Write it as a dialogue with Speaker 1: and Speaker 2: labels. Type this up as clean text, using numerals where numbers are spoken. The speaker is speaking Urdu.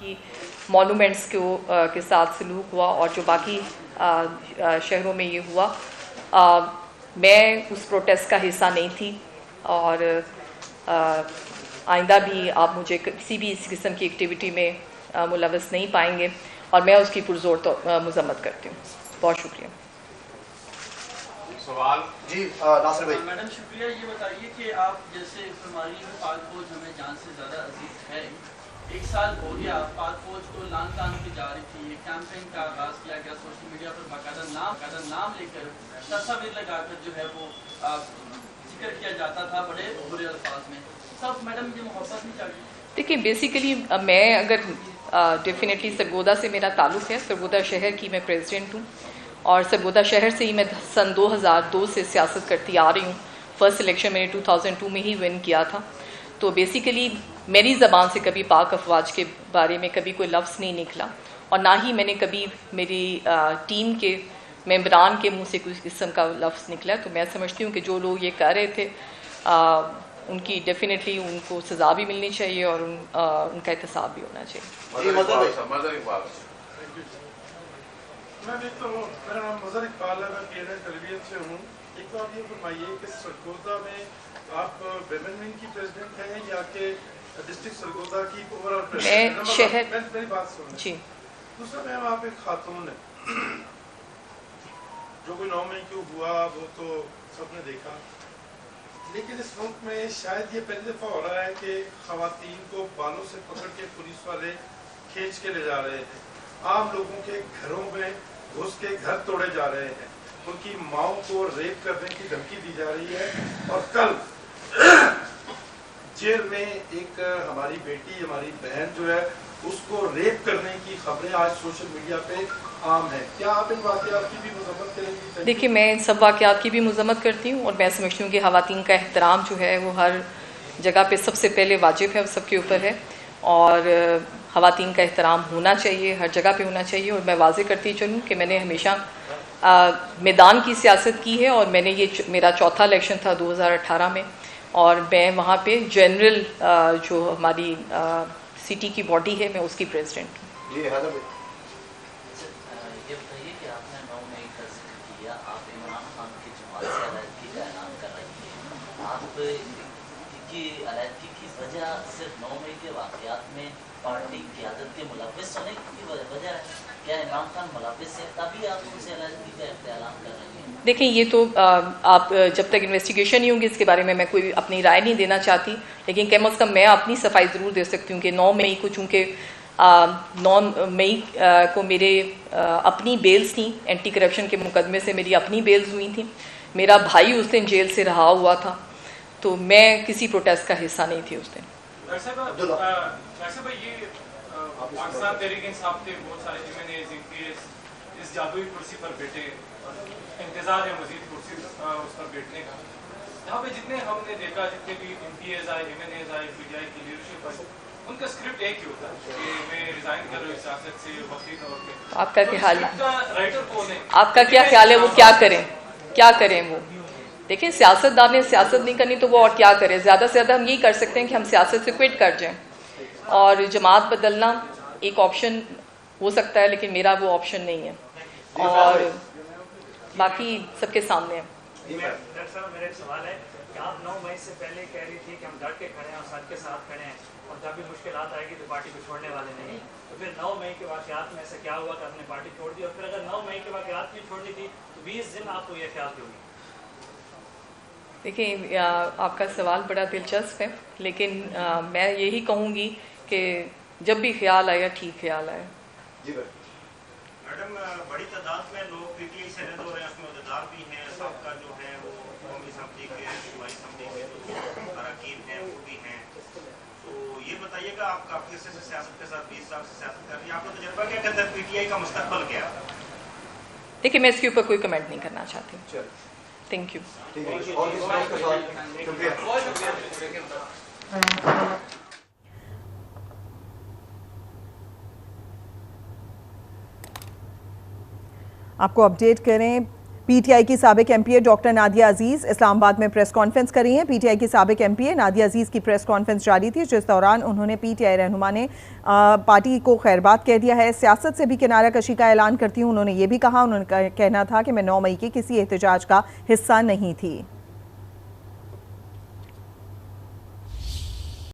Speaker 1: باقی مونومنٹس کے ساتھ سلوک ہوا اور جو باقی شہروں میں یہ ہوا، میں اس پروٹیسٹ کا حصہ نہیں تھی، اور آئندہ بھی آپ مجھے کسی بھی اس قسم کی ایکٹیویٹی میں ملوث نہیں پائیں گے، اور میں اس کی پرزور مذمت کرتی ہوں۔ بہت شکریہ۔
Speaker 2: سوال
Speaker 3: جی ناصر بھائی۔
Speaker 4: میڈم شکریہ، یہ بتائیے کہ آپ جیسے فرما رہی ہیں پاک فوج ہمیں جان سے زیادہ عزیز ہے، 1 سال ہو گیا پاک فوج کو لان تان کی جا رہی تھی، یہ کیمپین کا آغاز کیا گیا، سوشل میڈیا پر باقاعدہ نام لے کر تصاویر لگا کر جو ہے وہ ذکر کیا جاتا تھا بڑے برے الفاظ میں۔ سب میڈم یہ محبت نہیں چاہیے؟
Speaker 1: دیکھیے بیسیکلی میں اگر ڈیفینیٹلی سرگودا سے میرا تعلق ہے، سرگودا شہر کی میں پریزیڈنٹ ہوں، اور سرگودا شہر سے ہی میں سن 2002 سے سیاست کرتی آ رہی ہوں۔ فرسٹ الیکشن میں نے 2002 میں ہی ون کیا تھا، تو بیسیکلی میری زبان سے کبھی پاک افواج کے بارے میں کبھی کوئی لفظ نہیں نکلا، اور نہ ہی میں نے کبھی میری ٹیم کے ممبران کے منہ سے کوئی قسم کا لفظ نکلا۔ تو میں سمجھتی ہوں کہ جو لوگ یہ کہہ رہے تھے ان کی ڈیفینیٹلی ان کو سزا بھی ملنی چاہیے، اور ان کا احتساب بھی ہونا چاہیے۔
Speaker 5: میں ایک تو میرا نام مظہر اقبال ہے، میں پی این اے تربیت سے ہوں۔ ایک تو آپ یہ فرمائیے کہ سرگودا میں آپ ویمن ونگ کی پریزیڈنٹ ہیں یا کہ ڈسٹرکٹ سرگودا کی اوور آل پریزیڈنٹ؟ میری بات سنیں جی۔ دوسرا میم آپ ایک خاتون ہیں، جو کوئی 9 مئی کو ہوا وہ تو سب نے دیکھا، لیکن اس ملک میں شاید یہ پہلی دفعہ ہو رہا ہے کہ خواتین کو بالوں سے پکڑ کے پولیس والے کھینچ کے لے جا رہے ہیں، عام لوگوں کے گھروں میں گھس کے گھر توڑے جا رہے ہیں، ان کی ماؤں کو ریپ کرنے کی دھمکی دی جا رہی ہے، اور کل جیل میں ایک ہماری بیٹی ہماری بہن جو ہے اس کو ریپ کرنے کی خبریں آج سوشل میڈیا پہ عام ہیں۔ کیا آپ ان واقعات کی بھی مذمت کریں گی؟
Speaker 1: دیکھیے میں ان سب واقعات کی بھی مذمت کرتی ہوں، اور میں سمجھتی ہوں کہ خواتین کا احترام جو ہے وہ ہر جگہ پہ سب سے پہلے واجب ہے، وہ سب کے اوپر ہے، اور خواتین کا احترام ہونا چاہیے، ہر جگہ پہ ہونا چاہیے۔ اور میں واضح کرتی چلوں کہ میں نے ہمیشہ میدان کی سیاست کی ہے، اور میں نے یہ میرا چوتھا الیکشن تھا 2018 میں، اور میں وہاں پہ جنرل جو ہماری سٹی کی باڈی ہے میں اس کی پریزیڈنٹ ہوں۔
Speaker 3: جی حیدر بھائی۔
Speaker 6: یہ بتائیے کہ آپ نے 9 مئی کا ذکر کیا، آپ عمران خان کی جماعت سے علیحدگی کا اعلان کر رہی ہیں، آپ کی علیحدگی کی وجہ صرف 9 مئی کے واقعات میں پارٹی قیادت کے ملوث ہونے کی وجہ ہے؟ کیا عمران خان ملوث ہے تبھی آپ ان سے علیحدگی کا اعلان کر رہی ہیں؟
Speaker 1: دیکھیں یہ تو آپ جب تک انویسٹیگیشن نہیں ہوگی اس کے بارے میں کوئی اپنی رائے نہیں دینا چاہتی، لیکن کم از کم میں اپنی صفائی ضرور دے سکتی ہوں کہ 9 مئی کو چونکہ 9 مئی کو میرے اپنی بیلز تھیں، اینٹی کرپشن کے مقدمے سے میری اپنی بیلز ہوئی تھیں، میرا بھائی اس دن جیل سے رہا ہوا تھا، تو میں کسی پروٹیسٹ کا حصہ نہیں تھی اس دن۔
Speaker 2: ویسے بھائی یہ پاکستان تحریک انصاف کے بہت سارے اس جادوئی کرسی پر بیٹھے، انتظار ہے مزید کرسی اس پر بیٹھنے کا، یہاں پہ جتنے ہم نے دیکھا جتنے بھی MPAs آئے، MNAs آئے، PTI کی لیڈرشپ آئی، ان کا اسکرپٹ ایک ہی ہوتا ہے کہ میں ریزائن کر رہا ہوں سیاست سے وقتی طور پہ۔
Speaker 1: آپ کا کیا خیال ہے؟
Speaker 2: رائٹر کون ہے؟
Speaker 1: آپ کا کیا خیال ہے وہ کیا کریں وہ؟ دیکھیں سیاستدان نے سیاست نہیں کرنی تو وہ اور کیا کرے، زیادہ سے زیادہ ہم یہی کر سکتے ہیں کہ ہم سیاست سے کوئٹ کر جائیں، اور جماعت بدلنا ایک آپشن ہو سکتا ہے لیکن میرا وہ آپشن نہیں ہے، اور باقی سب کے سامنے ہے۔
Speaker 7: ڈاکٹر صاحب میرا ایک سوال ہے کہ آپ 9 مئی سے پہلے کہہ رہی تھی کہ ہم ڈٹ کے کھڑے ہیں اور ساتھ کے ساتھ کھڑے ہیں، اور جب بھی مشکلات آئے گی تو پارٹی کو چھوڑنے والے نہیں، تو پھر 9 مئی کے واقعات میں ایسا کیا ہوا کہ آپ نے پارٹی چھوڑ دی؟ اور پھر اگر 9 مئی کے واقعات نہیں چھوڑنی تھی تو 20 دن آپ کو یہ خیال کیوں؟
Speaker 1: دیکھیں آپ کا سوال بڑا دلچسپ ہے، لیکن میں یہی کہوں گی کہ جب بھی خیال آیا ٹھیک خیال آیا۔
Speaker 3: جی بھائی۔
Speaker 8: میڈم بڑی تعداد میں لوگ PTI سے رد ہو رہے ہیں، اس میں عہدیدار بھی ہیں، سابقہ جو ہے وہ قومی اسمبلی کے صوبائی اسمبلی کے جو اراکین ہیں وہ بھی ہیں، تو یہ بتائیے کہ آپ کافی عرصے سے سیاست کے ساتھ 20 سال سے سیاست کر رہی ہیں، آپ کا تجربہ کیا کہتا ہے PTI کا مستقبل کیا؟
Speaker 1: دیکھیں میں اس کے اوپر کوئی کمنٹ نہیں کرنا چاہتی۔ Thank you.
Speaker 9: آپ کو اپڈیٹ کریں پی ٹی آئی کی سابق ایم پی اے ڈاکٹر نادیہ عزیز اسلام آباد میں پریس کانفرنس کر رہی ہیں۔ پی ٹی آئی کی سابق ایم پی اے نادیہ عزیز کی پریس کانفرنس جاری تھی، جس دوران انہوں نے پی ٹی آئی رہنما نے پارٹی کو خیرباد کہہ دیا ہے، سیاست سے بھی کنارہ کشی کا اعلان کرتی ہوں۔ انہوں نے یہ بھی کہا، انہوں نے کہنا تھا کہ میں 9 مئی کے کسی احتجاج کا حصہ نہیں تھی۔